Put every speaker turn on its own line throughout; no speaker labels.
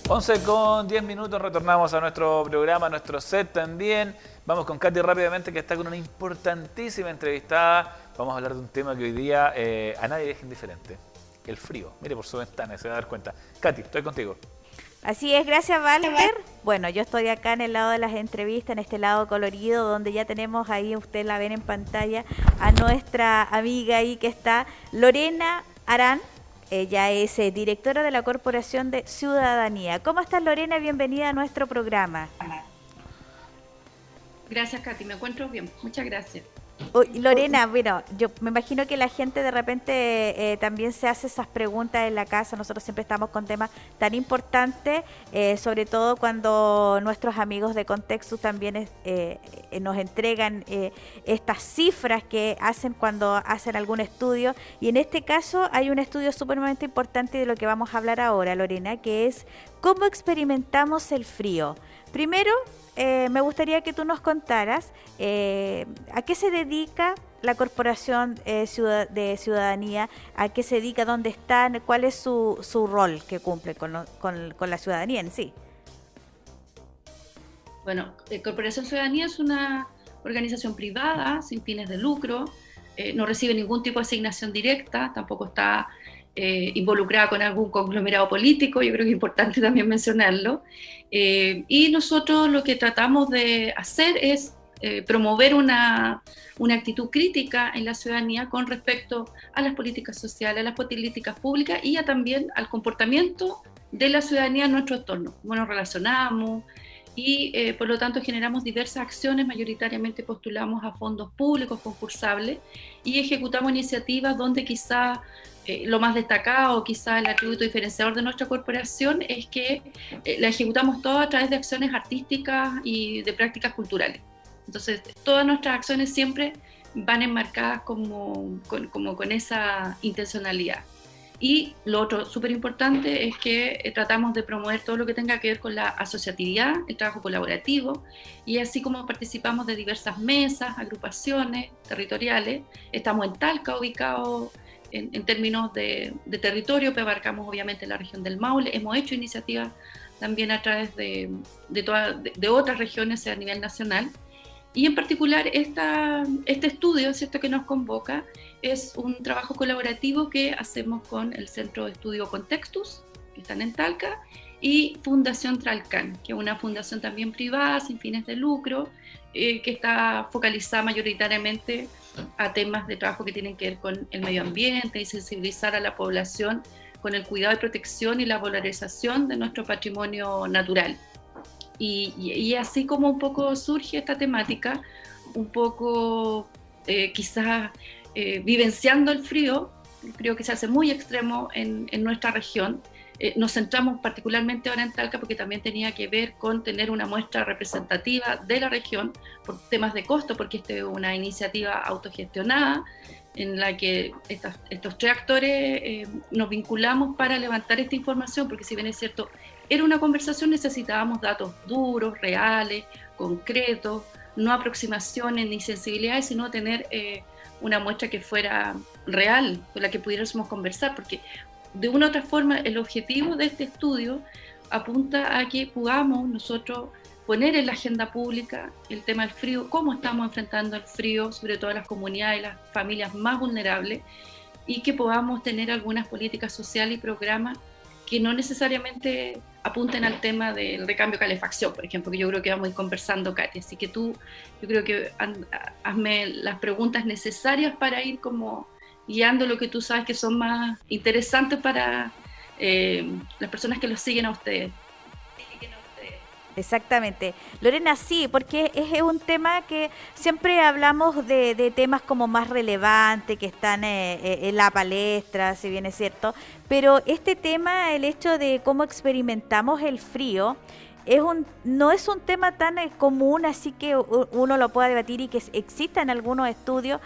11:10, retornamos a nuestro programa, a nuestro set también. Vamos con Katy rápidamente, que está con una importantísima entrevistada. Vamos a hablar de un tema que hoy día a nadie deja indiferente: el frío. Mire por su ventana, se va a dar cuenta. Katy, estoy contigo.
Así es, gracias Walter. Bueno, yo estoy acá en el lado de las entrevistas, en este lado colorido, donde ya tenemos ahí, usted la ven en pantalla, a nuestra amiga ahí que está, Lorena Arán. Ella es directora de la Corporación de Ciudadanía. ¿Cómo estás, Lorena? Bienvenida a nuestro programa.
Gracias, Katy. Me encuentro bien. Muchas gracias.
Lorena, bueno, yo me imagino que la gente de repente también se hace esas preguntas en la casa. Nosotros siempre estamos con temas tan importantes, sobre todo cuando nuestros amigos de Contextus también nos entregan estas cifras que hacen cuando hacen algún estudio. Y en este caso hay un estudio sumamente importante de lo que vamos a hablar ahora, Lorena, que es cómo experimentamos el frío. Primero, me gustaría que tú nos contaras a qué se dedica la Corporación de Ciudadanía, a qué se dedica, dónde están, cuál es su rol que cumple con la ciudadanía en sí.
Bueno, Corporación Ciudadanía es una organización privada sin fines de lucro, no recibe ningún tipo de asignación directa, tampoco está involucrada con algún conglomerado político, yo creo que es importante también mencionarlo, y nosotros lo que tratamos de hacer es promover una actitud crítica en la ciudadanía con respecto a las políticas sociales, a las políticas públicas y también al comportamiento de la ciudadanía en nuestro entorno, cómo nos relacionamos, y por lo tanto generamos diversas acciones, mayoritariamente postulamos a fondos públicos concursables y ejecutamos iniciativas donde quizá lo más destacado, quizá el atributo diferenciador de nuestra corporación es que la ejecutamos todo a través de acciones artísticas y de prácticas culturales. Entonces, todas nuestras acciones siempre van enmarcadas como con esa intencionalidad. Y lo otro súper importante es que tratamos de promover todo lo que tenga que ver con la asociatividad, el trabajo colaborativo, y así como participamos de diversas mesas, agrupaciones territoriales. Estamos en Talca, ubicados en términos de territorio, pero abarcamos obviamente la región del Maule. Hemos hecho iniciativas también a través de otras regiones a nivel nacional. Y en particular este estudio, ¿cierto?, que nos convoca es un trabajo colaborativo que hacemos con el Centro de Estudio Contextus, que están en Talca, y Fundación Tralcan, que es una fundación también privada, sin fines de lucro, que está focalizada mayoritariamente a temas de trabajo que tienen que ver con el medio ambiente y sensibilizar a la población con el cuidado y protección y la valorización de nuestro patrimonio natural. Y así como un poco surge esta temática, un poco quizás vivenciando el frío que se hace muy extremo en nuestra región. Nos centramos particularmente ahora en Talca porque también tenía que ver con tener una muestra representativa de la región por temas de costo, porque esta es una iniciativa autogestionada en la que estos tres actores nos vinculamos para levantar esta información, porque si bien es cierto, era una conversación, necesitábamos datos duros, reales, concretos, no aproximaciones ni sensibilidades, sino tener una muestra que fuera real, con la que pudiéramos conversar, porque de una u otra forma el objetivo de este estudio apunta a que podamos nosotros poner en la agenda pública el tema del frío, cómo estamos enfrentando el frío, sobre todo las comunidades y las familias más vulnerables, y que podamos tener algunas políticas sociales y programas que no necesariamente apunten al tema del recambio de calefacción, por ejemplo, que yo creo que vamos a ir conversando, Katy. Así que yo creo que hazme las preguntas necesarias para ir como guiando lo que tú sabes que son más interesantes para las personas que los siguen a ustedes.
Exactamente. Lorena, sí, porque es un tema que siempre hablamos de temas como más relevantes, que están en la palestra, si bien es cierto, pero este tema, el hecho de cómo experimentamos el frío, no es un tema tan común, así que uno lo pueda debatir y que existan algunos estudios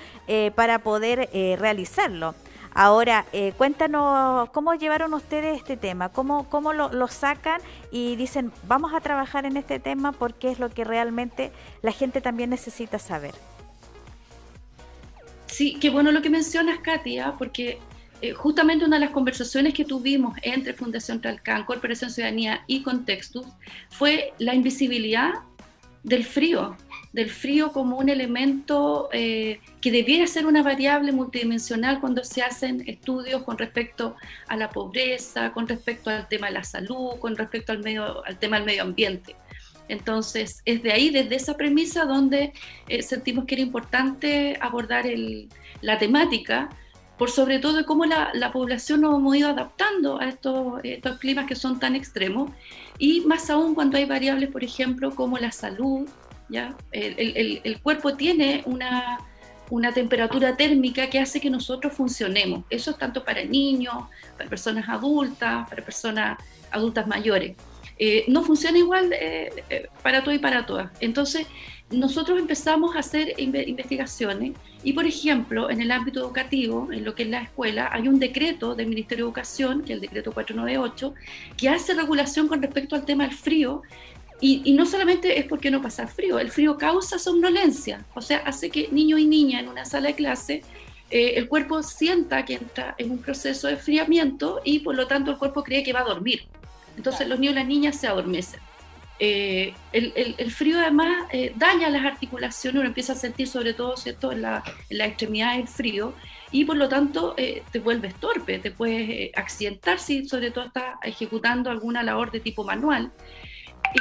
para poder realizarlo. Ahora, cuéntanos, ¿cómo llevaron ustedes este tema? ¿Cómo lo sacan y dicen, vamos a trabajar en este tema porque es lo que realmente la gente también necesita saber?
Sí, qué bueno lo que mencionas, Katy, porque justamente una de las conversaciones que tuvimos entre Fundación Talcán, Corporación Ciudadanía y Contextus fue la invisibilidad del frío como un elemento que debiera ser una variable multidimensional cuando se hacen estudios con respecto a la pobreza, con respecto al tema de la salud, con respecto al tema del medio ambiente. Entonces, es de ahí, desde esa premisa, donde sentimos que era importante abordar la temática, por sobre todo de cómo la población nos hemos ido adaptando a estos climas que son tan extremos, y más aún cuando hay variables, por ejemplo, como la salud, ¿ya? El cuerpo tiene una temperatura térmica que hace que nosotros funcionemos. Eso es tanto para niños, para personas adultas, para personas adultas mayores. No funciona igual para todo y para todas. Entonces, nosotros empezamos a hacer investigaciones y, por ejemplo, en el ámbito educativo, en lo que es la escuela, hay un decreto del Ministerio de Educación, que es el decreto 498, que hace regulación con respecto al tema del frío. Y no solamente es porque no pasa frío, el frío causa somnolencia, o sea, hace que niño y niña en una sala de clase el cuerpo sienta que entra en un proceso de enfriamiento y por lo tanto el cuerpo cree que va a dormir. Entonces los niños y las niñas se adormecen. El frío además daña las articulaciones, uno empieza a sentir sobre todo, ¿cierto?, en la extremidad del frío, y por lo tanto te vuelves torpe, te puedes accidentar si sobre todo estás ejecutando alguna labor de tipo manual.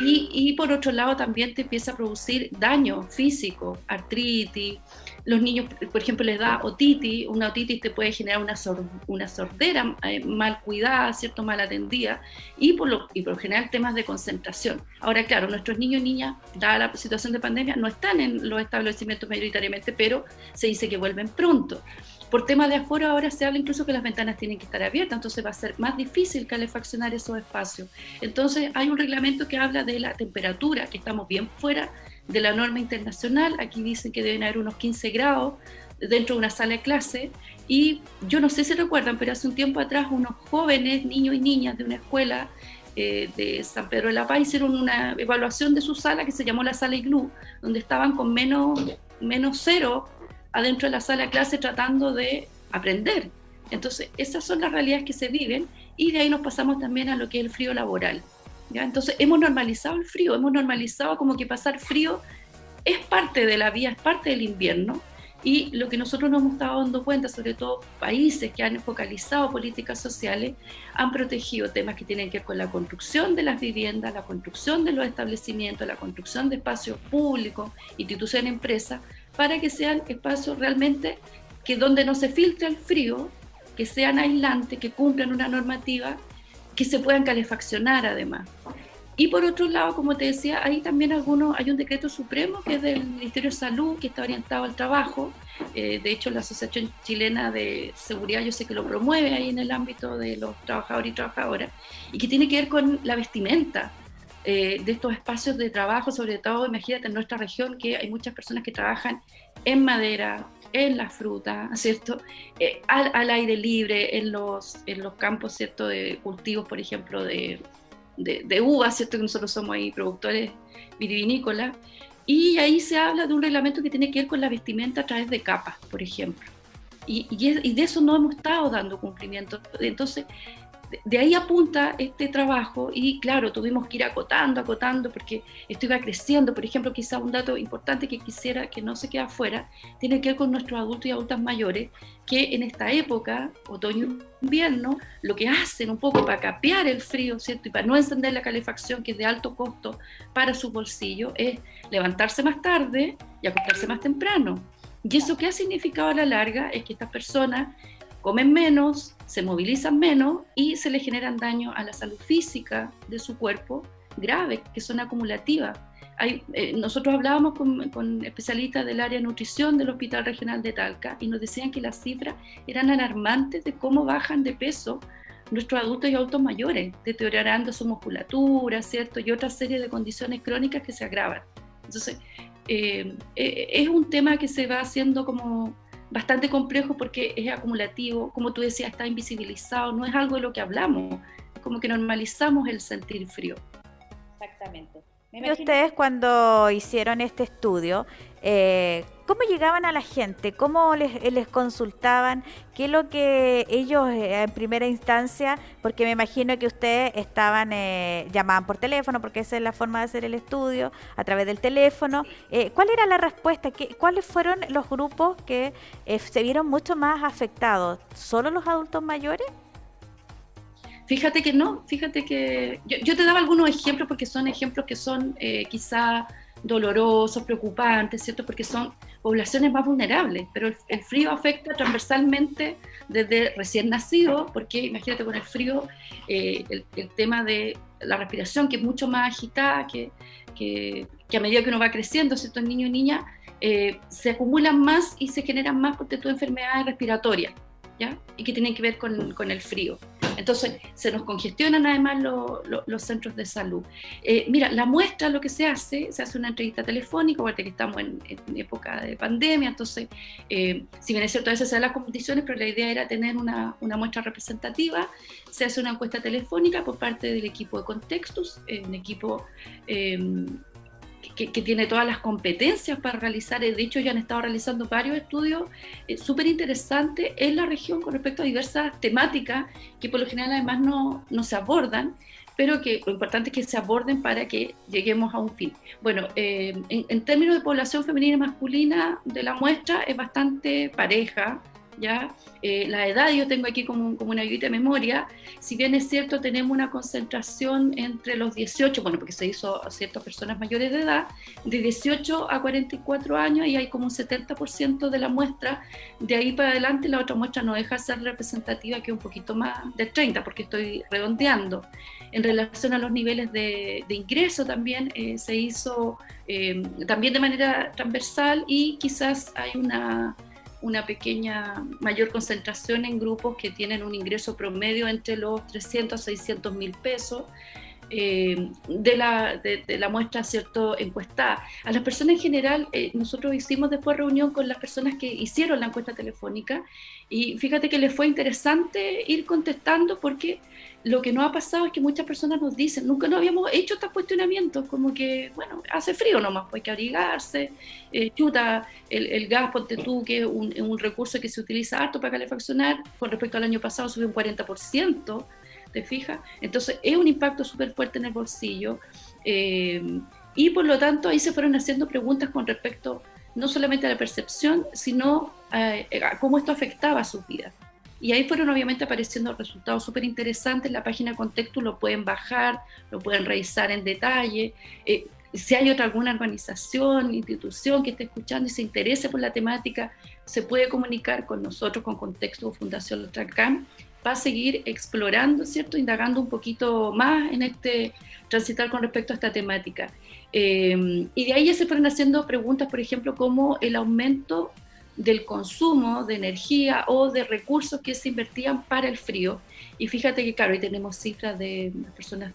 Y por otro lado también te empieza a producir daño físico, artritis. Los niños, por ejemplo, les da otitis. Una otitis te puede generar una sordera mal cuidada, ¿cierto?, mal atendida, y por lo general temas de concentración. Ahora, claro, nuestros niños y niñas, dada la situación de pandemia, no están en los establecimientos mayoritariamente, pero se dice que vuelven pronto. Por temas de aforo ahora se habla incluso que las ventanas tienen que estar abiertas, entonces va a ser más difícil calefaccionar esos espacios. Entonces hay un reglamento que habla de la temperatura, que estamos bien fuera de la norma internacional. Aquí dicen que deben haber unos 15 grados dentro de una sala de clase, y yo no sé si recuerdan, pero hace un tiempo atrás unos jóvenes, niños y niñas de una escuela de San Pedro de la Paz hicieron una evaluación de su sala que se llamó la sala Iglú, donde estaban con menos 0 adentro de la sala de clase tratando de aprender. Entonces, esas son las realidades que se viven, y de ahí nos pasamos también a lo que es el frío laboral, ¿ya? Entonces, hemos normalizado el frío, hemos normalizado como que pasar frío es parte de la vida, es parte del invierno, y lo que nosotros nos hemos estado dando cuenta, sobre todo países que han focalizado políticas sociales, han protegido temas que tienen que ver con la construcción de las viviendas, la construcción de los establecimientos, la construcción de espacios públicos, instituciones, empresas, para que sean espacios realmente que donde no se filtre el frío, que sean aislantes, que cumplan una normativa, que se puedan calefaccionar además. Y por otro lado, como te decía, hay también hay un decreto supremo que es del Ministerio de Salud, que está orientado al trabajo. De hecho, la Asociación Chilena de Seguridad, yo sé que lo promueve ahí en el ámbito de los trabajadores y trabajadoras, y que tiene que ver con la vestimenta de estos espacios de trabajo, sobre todo, imagínate, en nuestra región, que hay muchas personas que trabajan en madera, en la fruta, ¿cierto? Al aire libre, en los campos, ¿cierto?, de cultivos, por ejemplo, de uvas, ¿cierto?, que nosotros somos ahí productores vitivinícolas, y ahí se habla de un reglamento que tiene que ver con la vestimenta a través de capas, por ejemplo, y de eso no hemos estado dando cumplimiento. Entonces, de ahí apunta este trabajo, y claro, tuvimos que ir acotando, porque esto iba creciendo. Por ejemplo, quizá un dato importante que quisiera que no se quede afuera, tiene que ver con nuestros adultos y adultas mayores, que en esta época, otoño-invierno, lo que hacen un poco para capear el frío, ¿cierto?, y para no encender la calefacción, que es de alto costo para su bolsillo, es levantarse más tarde y acostarse más temprano. Y eso que ha significado a la larga es que estas personas comen menos, se movilizan menos y se le generan daños a la salud física de su cuerpo graves, que son acumulativas. Nosotros hablábamos con especialistas del área de nutrición del Hospital Regional de Talca, y nos decían que las cifras eran alarmantes de cómo bajan de peso nuestros adultos y adultos mayores, deteriorando su musculatura, ¿cierto?, y otra serie de condiciones crónicas que se agravan. Entonces, es un tema que se va haciendo como bastante complejo, porque es acumulativo, como tú decías, está invisibilizado, no es algo de lo que hablamos, es como que normalizamos el sentir frío.
Exactamente.
Me
Y
imagino
ustedes cuando hicieron este estudio, ¿cómo llegaban a la gente? ¿Cómo les consultaban? ¿Qué es lo que ellos en primera instancia, porque me imagino que ustedes estaban, llamaban por teléfono, porque esa es la forma de hacer el estudio, a través del teléfono? ¿Cuál era la respuesta? ¿Cuáles fueron los grupos que se vieron mucho más afectados? ¿Solo los adultos mayores?
Fíjate que no, fíjate que yo te daba algunos ejemplos porque son ejemplos que son quizá dolorosos, preocupantes, ¿cierto? Porque son poblaciones más vulnerables, pero el frío afecta transversalmente desde recién nacido, porque imagínate con el frío, el tema de la respiración, que es mucho más agitada, que a medida que uno va creciendo, ¿cierto? El niño y niña, se acumulan más y se generan más porque tu enfermedades respiratorias, ¿ya? Y que tienen que ver con el frío. Entonces, se nos congestionan además los centros de salud. Mira, la muestra, lo que se hace una entrevista telefónica, porque estamos en época de pandemia, entonces, si bien es cierto, a veces se dan las competiciones, pero la idea era tener una muestra representativa. Se hace una encuesta telefónica por parte del equipo de Contextus, un equipo que tiene todas las competencias para realizar. De hecho, ya han estado realizando varios estudios súper interesantes en la región con respecto a diversas temáticas que por lo general además no se abordan, pero que lo importante es que se aborden para que lleguemos a un fin. Bueno, en términos de población femenina y masculina de la muestra es bastante pareja, ¿ya? La edad yo tengo aquí como una ayudita de memoria. Si bien es cierto, tenemos una concentración entre los 18, bueno, porque se hizo a ciertas personas mayores de edad, de 18 a 44 años, y hay como un 70% de la muestra. De ahí para adelante la otra muestra no deja de ser representativa, que es un poquito más de 30, porque estoy redondeando. En relación a los niveles de ingreso también se hizo también de manera transversal, y quizás hay una pequeña mayor concentración en grupos que tienen un ingreso promedio entre los 300 a 600 mil pesos de la muestra, ¿cierto?, encuestada. A las personas en general, nosotros hicimos después reunión con las personas que hicieron la encuesta telefónica, y fíjate que les fue interesante ir contestando, porque lo que nos ha pasado es que muchas personas nos dicen, nunca nos habíamos hecho estos cuestionamientos, como que, bueno, hace frío nomás, pues hay que abrigarse, chuta, el gas, ponte tú, que es un recurso que se utiliza harto para calefaccionar, con respecto al año pasado subió un 40%, ¿te fijas? Entonces es un impacto súper fuerte en el bolsillo, y por lo tanto ahí se fueron haciendo preguntas con respecto no solamente a la percepción, sino a cómo esto afectaba a sus vidas. Y ahí fueron obviamente apareciendo resultados súper interesantes. En la página Contextus lo pueden bajar, lo pueden revisar en detalle. Si hay alguna organización, institución que esté escuchando y se interese por la temática, se puede comunicar con nosotros, con Contextus o Fundación Lotracam, para seguir explorando, ¿cierto?, indagando un poquito más en este transitar con respecto a esta temática. Y de ahí ya se fueron haciendo preguntas, por ejemplo, como el aumento del consumo de energía o de recursos que se invertían para el frío. Y fíjate que, claro, ahí tenemos cifras de las personas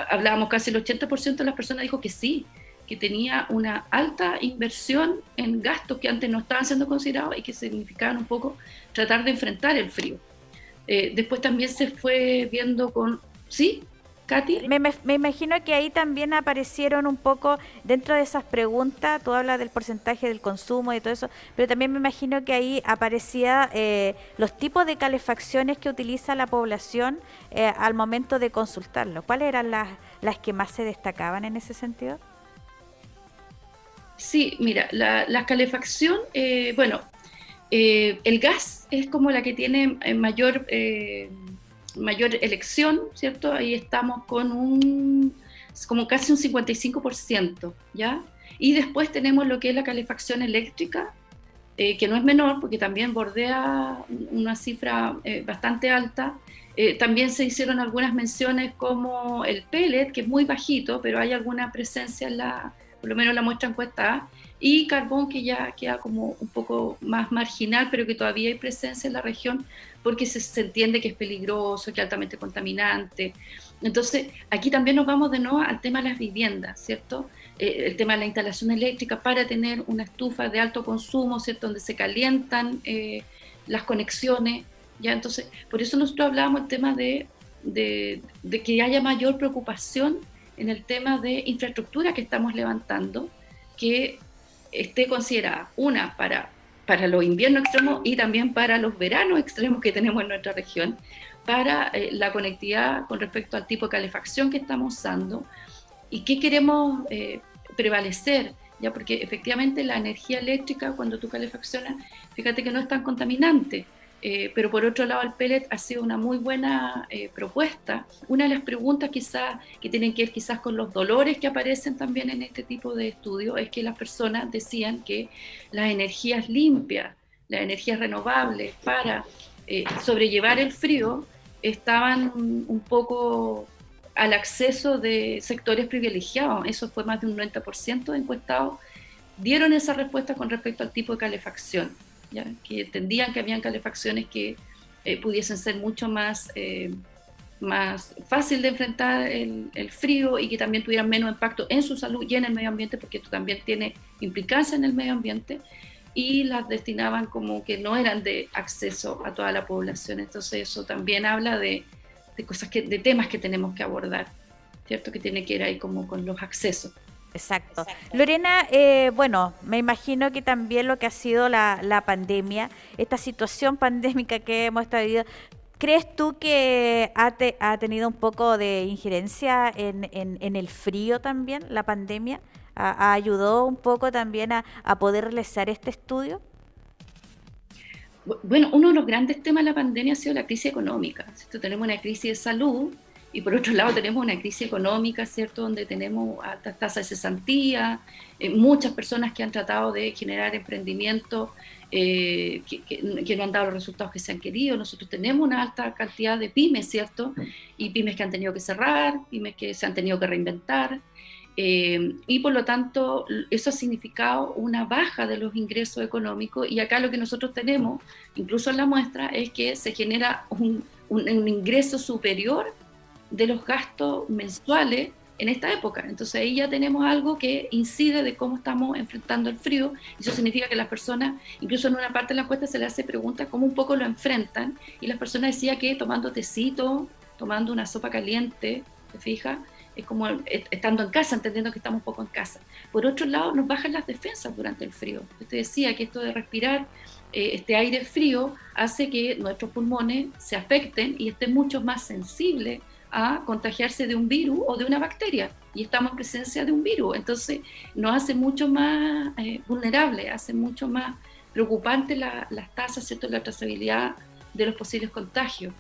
hablábamos casi el 80% de las personas dijo que sí, que tenía una alta inversión en gastos que antes no estaban siendo considerados y que significaban un poco tratar de enfrentar el frío. Después también se fue viendo con... ¿Sí? ¿Katy?
Me imagino que ahí también aparecieron un poco dentro de esas preguntas, tú hablas del porcentaje del consumo y todo eso, pero también me imagino que ahí aparecía los tipos de calefacciones que utiliza la población al momento de consultarlo. ¿Cuáles eran las que más se destacaban en ese sentido?
Sí, mira, la calefacción, bueno, el gas es como la que tiene mayor elección, ¿cierto? Ahí estamos con como casi un 55%, ¿ya? Y después tenemos lo que es la calefacción eléctrica, que no es menor, porque también bordea una cifra bastante alta. También se hicieron algunas menciones como el pellet, que es muy bajito, pero hay alguna presencia por lo menos en la muestra encuestada, y carbón, que ya queda como un poco más marginal, pero que todavía hay presencia en la región, porque se entiende que es peligroso, que es altamente contaminante. Entonces, aquí también nos vamos de nuevo al tema de las viviendas, ¿cierto? El tema de la instalación eléctrica para tener una estufa de alto consumo, ¿cierto?, donde se calientan las conexiones, ¿ya? Entonces, por eso nosotros hablábamos del tema de de que haya mayor preocupación en el tema de infraestructura que estamos levantando, que esté considerada, una, para los inviernos extremos y también para los veranos extremos que tenemos en nuestra región, para la conectividad con respecto al tipo de calefacción que estamos usando y qué queremos prevalecer, ya, porque efectivamente la energía eléctrica, cuando tú calefaccionas, fíjate que no es tan contaminante, pero por otro lado el pellet ha sido una muy buena propuesta. Una de las preguntas quizás que tienen que ver quizás con los dolores que aparecen también en este tipo de estudios es que las personas decían que las energías limpias, las energías renovables para sobrellevar el frío estaban un poco al acceso de sectores privilegiados. Eso fue más de un 90% de encuestados dieron esa respuesta con respecto al tipo de calefacción, ¿ya? Que entendían que habían calefacciones que pudiesen ser mucho más fácil de enfrentar el frío y que también tuvieran menos impacto en su salud y en el medio ambiente, porque esto también tiene implicancia en el medio ambiente, y las destinaban como que no eran de acceso a toda la población. Entonces eso también habla de cosas de temas que tenemos que abordar, ¿cierto? Que tiene que ir ahí como con los accesos.
Exacto. Lorena, bueno, me imagino que también lo que ha sido la pandemia, esta situación pandémica que hemos estado, ¿crees tú que ha tenido un poco de injerencia en el frío también, la pandemia? ¿Ayudó un poco también a poder realizar este estudio?
Bueno, uno de los grandes temas de la pandemia ha sido la crisis económica, ¿cierto? Tenemos una crisis de salud y por otro lado tenemos una crisis económica, ¿cierto? Donde tenemos altas tasas de cesantía, muchas personas que han tratado de generar emprendimientos que no han dado los resultados que se han querido. Nosotros tenemos una alta cantidad de pymes, ¿cierto? Y pymes que han tenido que cerrar, pymes que se han tenido que reinventar. Y por lo tanto eso ha significado una baja de los ingresos económicos, y acá lo que nosotros tenemos, incluso en la muestra, es que se genera un ingreso superior de los gastos mensuales en esta época. Entonces ahí ya tenemos algo que incide de cómo estamos enfrentando el frío. Eso significa que las personas, incluso en una parte de la encuesta se les hace preguntas cómo un poco lo enfrentan, y las personas decían que tomando tecito, tomando una sopa caliente, ¿te fijas? Es como estando en casa, entendiendo que estamos un poco en casa. Por otro lado, nos bajan las defensas durante el frío. Usted decía que esto de respirar este aire frío hace que nuestros pulmones se afecten y estén mucho más sensibles a contagiarse de un virus o de una bacteria, y estamos en presencia de un virus. Entonces nos hace mucho más vulnerables, hace mucho más preocupante las tasas, ¿cierto?, la trazabilidad de los posibles contagios.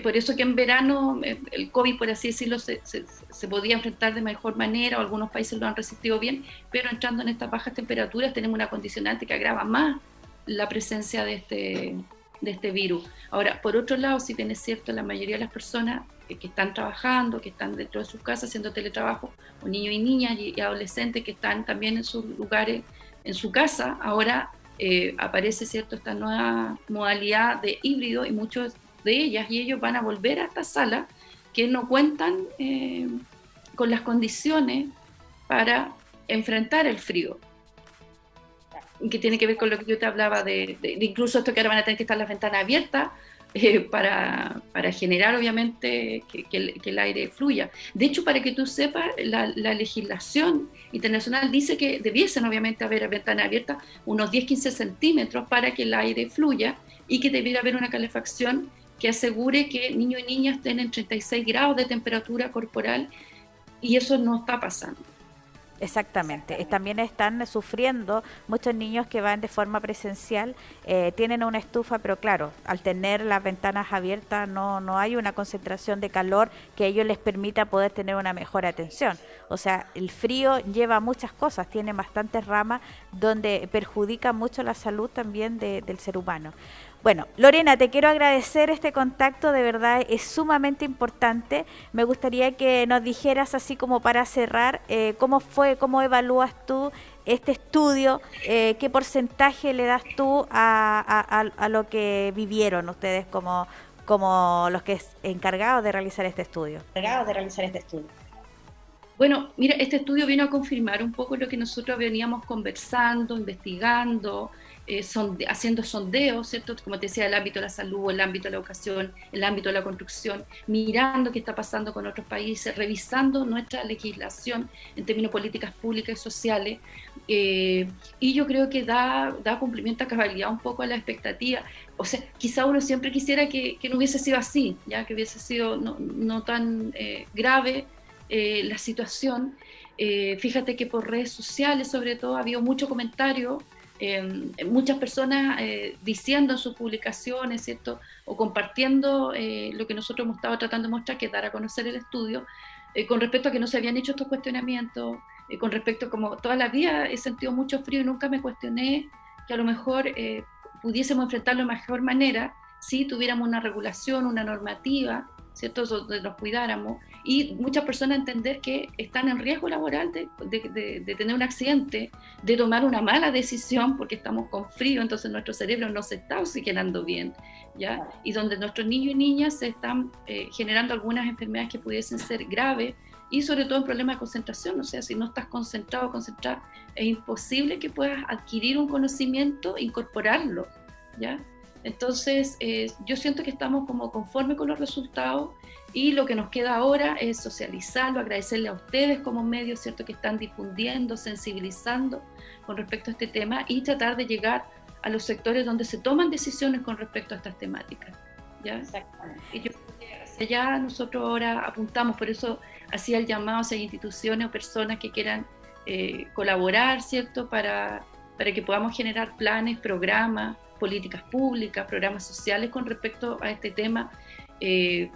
Por eso que en verano el COVID, por así decirlo, se podía enfrentar de mejor manera, o algunos países lo han resistido bien, pero entrando en estas bajas temperaturas tenemos una condicionante que agrava más la presencia de este virus. Ahora, por otro lado, si bien es cierto, la mayoría de las personas que están trabajando, que están dentro de sus casas haciendo teletrabajo, o niños y niñas y adolescentes que están también en sus lugares, en su casa, ahora aparece, ¿cierto?, esta nueva modalidad de híbrido, y muchos de ellas y ellos van a volver a esta sala que no cuentan con las condiciones para enfrentar el frío, que tiene que ver con lo que yo te hablaba de incluso esto que ahora van a tener que estar las ventanas abiertas para generar obviamente que el aire fluya. De hecho, para que tú sepas, la legislación internacional dice que debiesen obviamente haber ventanas abiertas unos 10-15 centímetros para que el aire fluya, y que debiera haber una calefacción que asegure que niños y niñas estén en 36 grados de temperatura corporal, y eso no está pasando.
Exactamente. También están sufriendo muchos niños que van de forma presencial, tienen una estufa, pero claro, al tener las ventanas abiertas no hay una concentración de calor que a ellos les permita poder tener una mejor atención. O sea, el frío lleva muchas cosas, tiene bastantes ramas donde perjudica mucho la salud también del ser humano. Bueno, Lorena, te quiero agradecer este contacto, de verdad es sumamente importante. Me gustaría que nos dijeras, así como para cerrar, cómo evalúas tú este estudio, qué porcentaje le das tú a lo que vivieron ustedes como los que es encargados de realizar este estudio.
Bueno, mira, este estudio vino a confirmar un poco lo que nosotros veníamos conversando, investigando, haciendo sondeos, ¿cierto? Como te decía, el ámbito de la salud, el ámbito de la educación, el ámbito de la construcción, mirando qué está pasando con otros países, revisando nuestra legislación en términos de políticas públicas y sociales, y yo creo que da cumplimiento a cabalidad un poco a la expectativa. O sea, quizá uno siempre quisiera que no hubiese sido así, ya que hubiese sido no tan grave la situación. Fíjate que por redes sociales, sobre todo, ha habido mucho comentario, muchas personas diciendo en sus publicaciones, ¿cierto? O compartiendo lo que nosotros hemos estado tratando de mostrar, que es dar a conocer el estudio, con respecto a que no se habían hecho estos cuestionamientos, con respecto a como toda la vida he sentido mucho frío y nunca me cuestioné que a lo mejor pudiésemos enfrentarlo de mejor manera si tuviéramos una regulación, una normativa, ¿cierto? Donde nos cuidáramos, y muchas personas entender que están en riesgo laboral de tener un accidente, de tomar una mala decisión porque estamos con frío, entonces nuestro cerebro no se está oxigenando bien, ¿ya? Y donde nuestros niños y niñas se están generando algunas enfermedades que pudiesen ser graves, y sobre todo en problemas de concentración. O sea, si no estás concentrado o concentrada, es imposible que puedas adquirir un conocimiento, incorporarlo, ¿ya? Entonces, yo siento que estamos como conformes con los resultados, y lo que nos queda ahora es socializarlo, agradecerle a ustedes como medios, ¿cierto?, que están difundiendo, sensibilizando con respecto a este tema, y tratar de llegar a los sectores donde se toman decisiones con respecto a estas temáticas, ¿ya?
Exactamente.
Y yo creo que hacia allá nosotros ahora apuntamos, por eso hacía el llamado a instituciones o personas que quieran colaborar, ¿cierto?, para que podamos generar planes, programas, políticas públicas, programas sociales con respecto a este tema,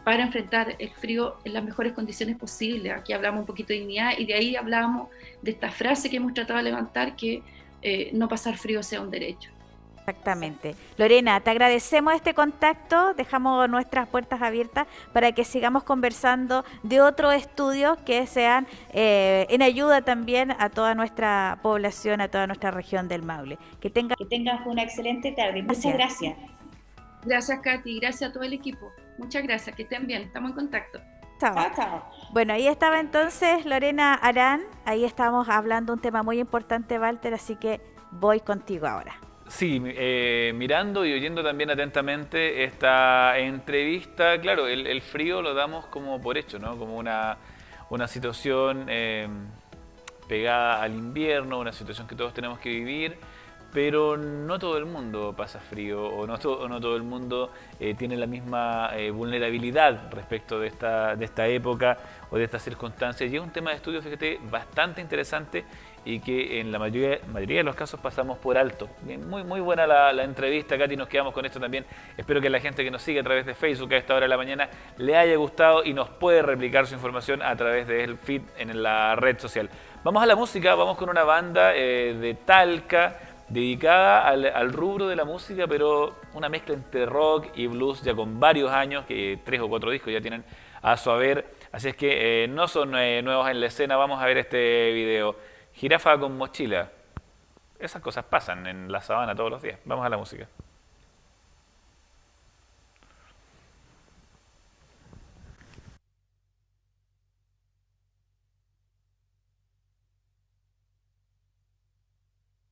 para enfrentar el frío en las mejores condiciones posibles. Aquí hablamos un poquito de dignidad, y de ahí hablamos de esta frase que hemos tratado de levantar, que no pasar frío sea un derecho.
Exactamente. Lorena, te agradecemos este contacto, dejamos nuestras puertas abiertas para que sigamos conversando de otros estudios que sean en ayuda también a toda nuestra población, a toda nuestra región del Maule.
Que tengas una excelente tarde. Muchas gracias.
Gracias, Katy, gracias a todo el equipo. Muchas gracias, que estén bien, estamos en contacto.
Chao.
Chao, chao.
Bueno, ahí estaba entonces Lorena Arán, ahí estábamos hablando un tema muy importante, Walter, así que voy contigo ahora.
Sí, mirando y oyendo también atentamente esta entrevista, claro, el frío lo damos como por hecho, ¿no? Como una situación pegada al invierno, una situación que todos tenemos que vivir, pero no todo el mundo pasa frío, o no todo el mundo tiene la misma vulnerabilidad respecto de esta época o de estas circunstancias. Y es un tema de estudio, fíjate, bastante interesante, y que en la mayoría de los casos pasamos por alto. Bien, muy buena la entrevista, Katy, nos quedamos con esto también. Espero que la gente que nos sigue a través de Facebook a esta hora de la mañana le haya gustado y nos puede replicar su información a través del feed en la red social. Vamos a la música, vamos con una banda de Talca, dedicada al rubro de la música, pero una mezcla entre rock y blues, ya con varios años, que 3 o 4 discos ya tienen a su haber. Así es que no son nuevos en la escena. Vamos a ver este video. Jirafa con mochila. Esas cosas pasan en la sabana todos los días. Vamos a la música.